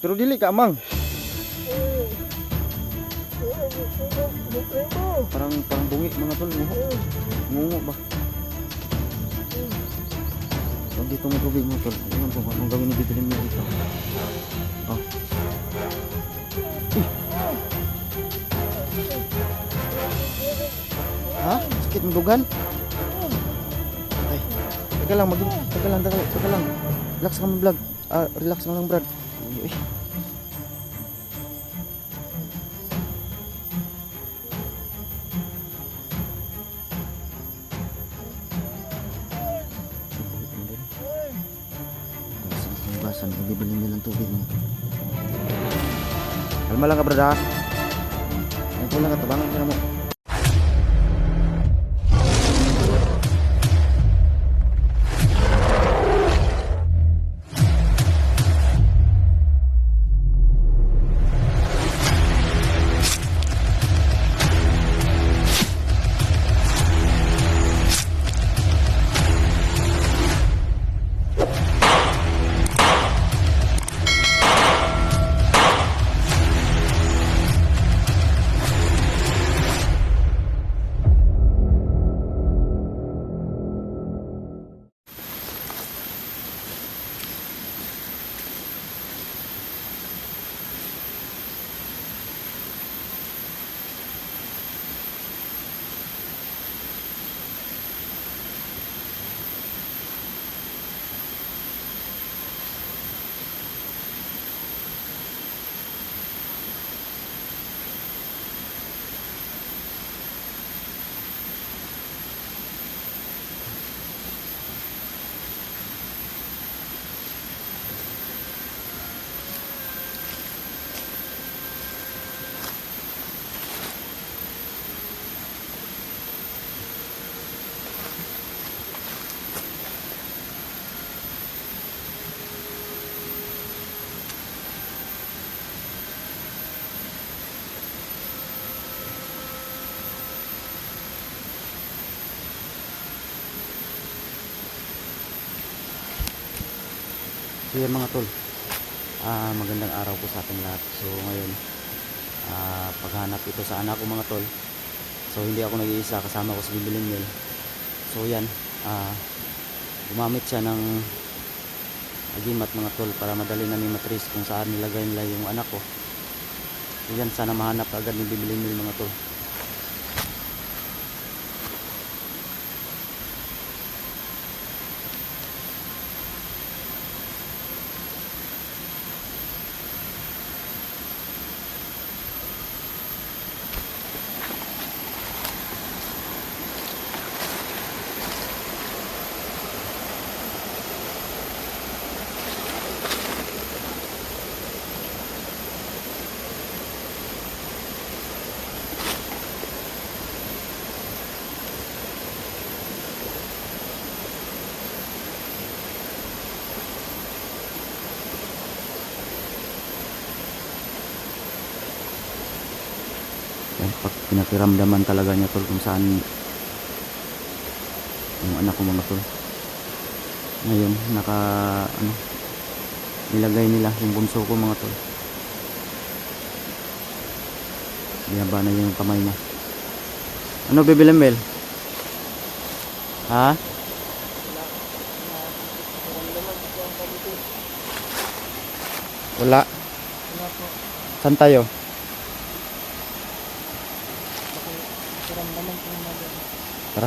Pero dili ka amang. Parang bungi mga tol, ngungo ba? So dito mo tubig mo tol. Iwan ko anong gawin ni Bibili mo dito. Oh. Ha? Sakit mo dugan? Ay. Teka lang, teka lang. Relax ka mo vlog. Relax ka lang Brad. Uy. Basan, bibili nilang tubig mo. Kalma lang ka Brad ha. Ay ko lang katabangan ka mo. So yan mga tol, magandang araw po sa ating lahat. So ngayon, paghanap ito sa anak ko mga tol. So hindi ako nag-iisa, kasama ko si Bibilin Mel. So yan, gumamit siya ng agimat mga tol para madali na ni matris kung saan nilagay nila yung anak ko. So yan, sana mahanap agad ni Bibilin Mel mga tol. Pag pinakiramdaman talaga niya tol kung saan yung anak ko mga tol. Ngayon nilagay nila yung bunso ko mga tol. Biyaba na yung kamay niya. Ano Bibilin Mel? Ha? Wala. Saan tayo? Tara.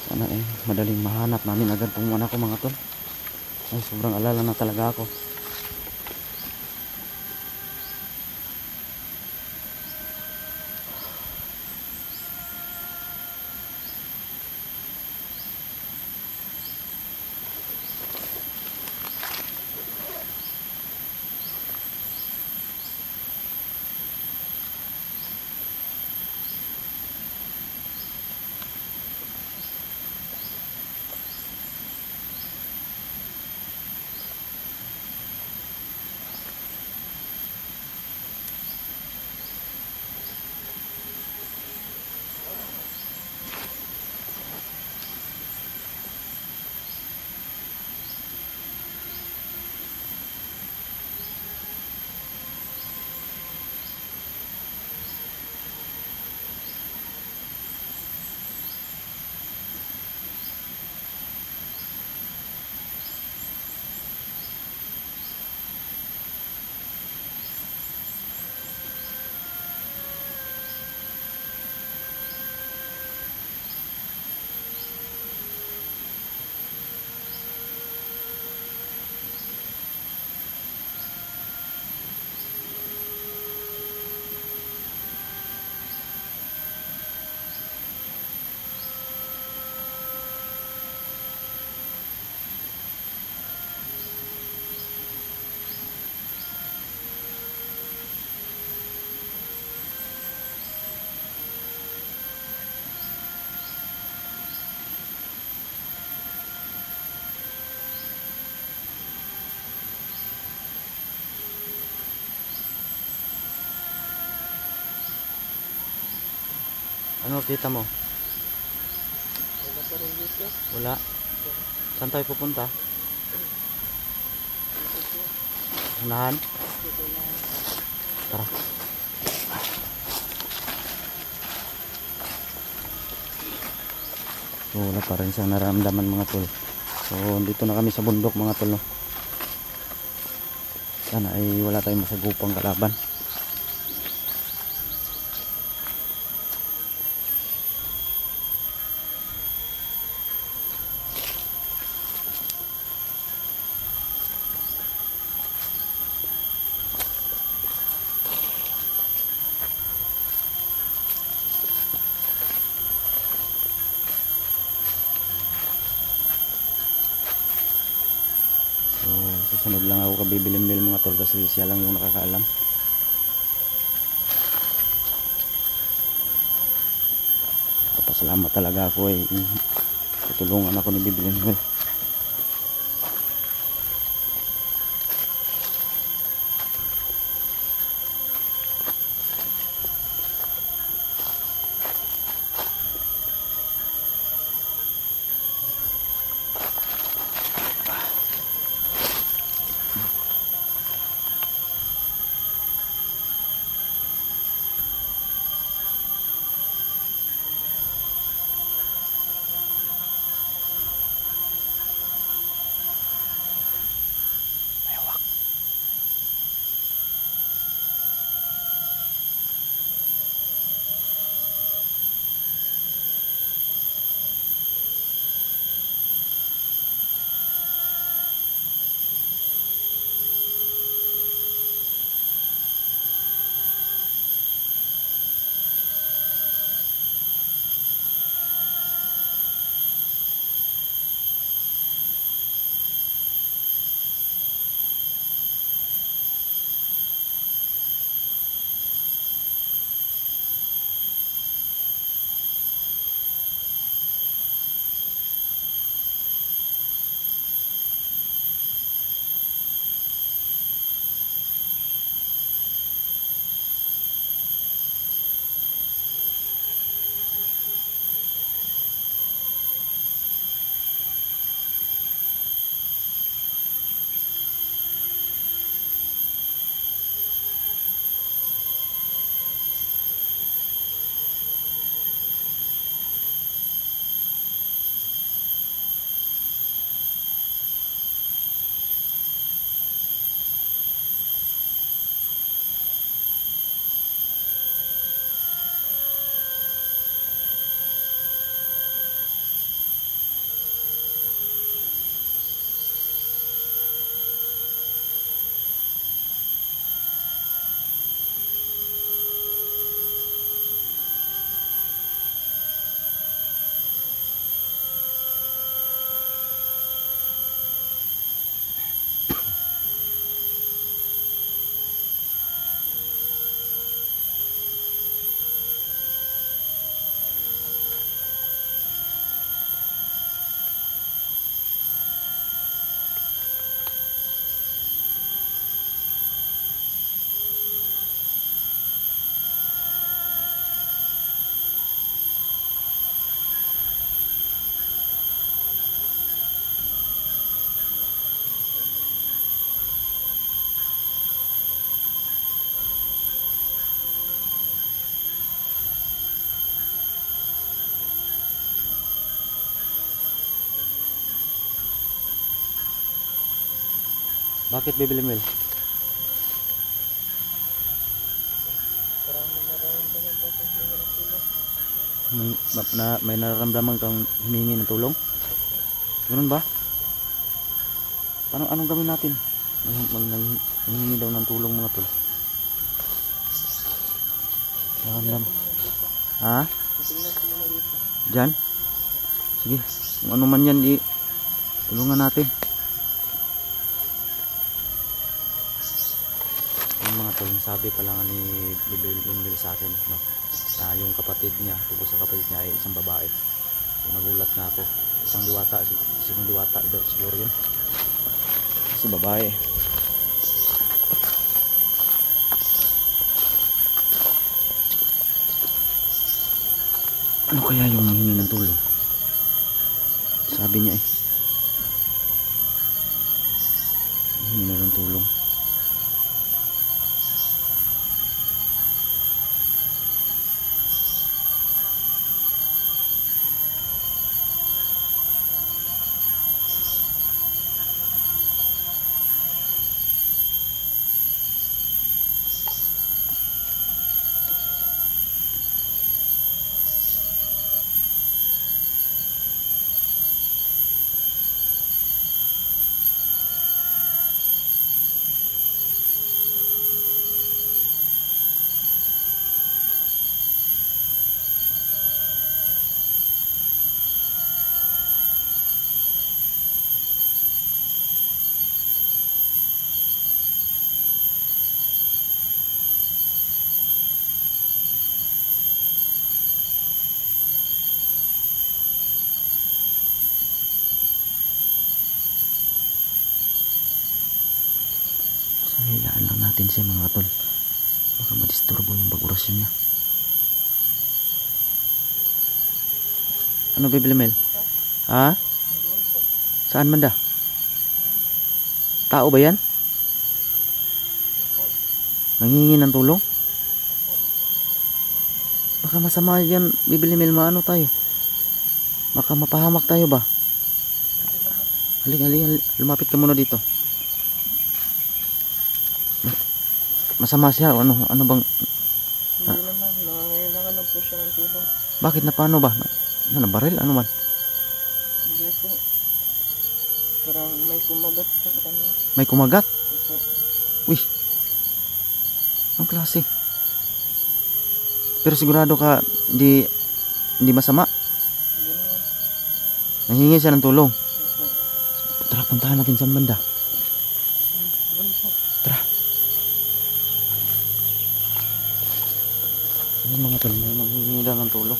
Sana madaling mahanap namin agad tong anak ko mga tol. Ay sobrang alala na talaga ako. Ano kita mo? Wala pa rin dito. Wala. Saan tayo pupunta? Unahan? Dito na. Tara. So wala pa rin siyang nararamdaman mga tol. So dito na kami sa bundok mga tol, no? Sana ay wala tayong masagupang kalaban. So susunod lang ako kabibilimbil mga tol kasi siya lang yung nakakaalam. Papasalamat talaga ako ay tutulungan ako ni Bibilimbil. Bakit Bibilimbil? Parang nararamdaman ko kung hindi ng tulong. May nararamdaman kang humingi ng tulong? Ganun ba? Anong gawin natin? Nanghingi daw ng tulong mga tol. Nararamdam. Ha? Titingnan ko muna dito. Diyan? Sige. Kung ano man yan, tulungan natin. Yung mga tol, sabi pa lang ni Bibil sa akin, no? Na yung kapatid niya, tungkol sa kapatid niya ay isang babae. So, nagulat nga ako. Isang diwata daw siguro yun. Kasi babae. Ano kaya yung nanghingi ng tulong? Sabi niya eh. Hingi na ng tulong. So, hayaan lang natin siya mga tol. Baka madisturbo yung pag-orasyon niya. Ano bibili Mel? Ha? Doon po. Saan man da? Tao ba yan? Opo. Nangingi ng tulong? Opo. Baka masama yan. Bibili Mel, maano tayo? Baka mapahamak tayo ba? Hindi naman. Halika. Lumapit ka muna dito. Masama siya. Ano bang... Hindi naman. Nangangailangan lang po siya ng tulong. Bakit na paano ba? Nabaril? Ano man? Hindi po. Parang may kumagat sa kanya. May kumagat? Opo. Uy. Ang klase. Pero sigurado ka hindi masama. Hindi naman. Nanghingi siya ng tulong. Opo. Tara, puntahan natin sa banda. Doon po. Tara. Ayun mga tol, may nanghingi daw ng tulong.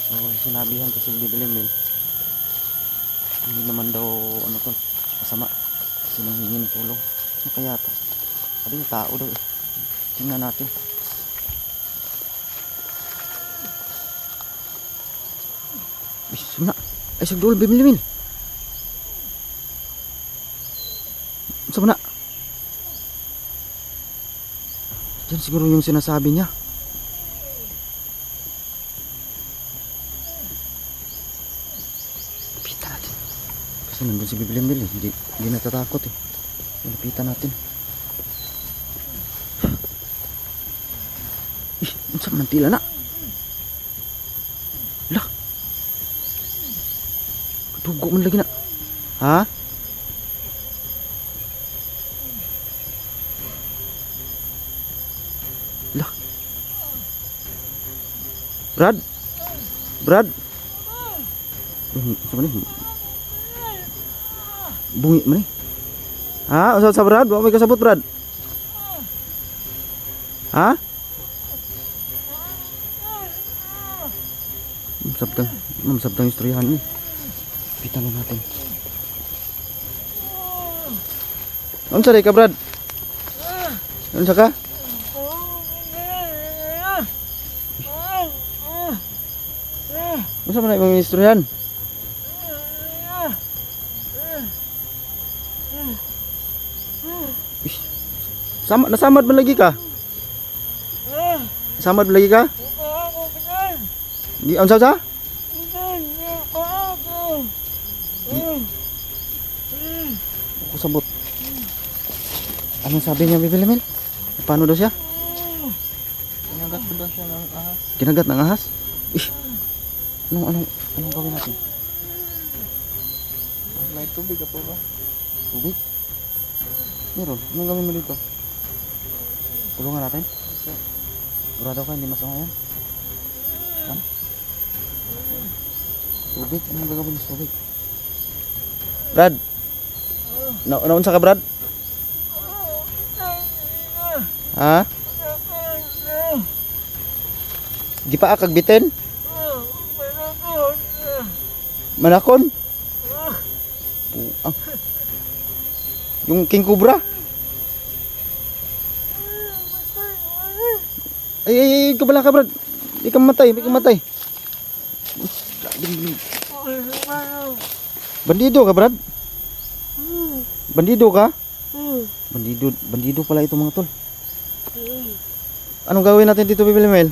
So, sinabihan kasi bibili Mel. Hindi naman daw ano tol, masama. Kasi nanghingi ng tulong. Ano kaya to? Sabi niya tao daw eh. Tingnan natin. Ay, sumna. Ay, sagdol, bibili Mel. Sumna. Diyan siguro yung sinasabi niya. Lapitan natin. Kasi nandun si Bibili Mel eh. Hindi natatakot eh. Lapitan natin. Ih, unsa man tila na. Lah. Dugo man lagi na. Ha? Lah. Brad. Sa ni? Bungi man ni. Ha? Usa sa Brad? Wa may kasabot Brad. Ha? Sabtang istoryahan ni. Pitan na natin. Unsa ka Brad? Unsa ka? Unsa man ay mga istoryahan? Ish. Nasamad man lagi ka? Nasamad man lagi ka? Di unsa sa? Ako sabot. Anong sabi niya Bibili Mel? Paano daw siya? Kinagat ko daw siya ng Kinagat ng ahas? Ish. Anong gawin natin? may tubig ka po ba? Tubig? Meron. Anong gawin mo dito? Tulungan natin? Okay. Sigurado ka, hindi masama yan? Ha? Tubig? Anong gagawin sa tubig? Brad! Naunsa ka Brad? Ha? Di pa akag bitin? Manakon? Puang. Yung King Cobra? Ay, kabala ka Brad. Di ka matay, Bandido ka, Brad? Bandido ka? Bandido pala ito mga tol. Anong gawin natin dito, Bibi Lemel?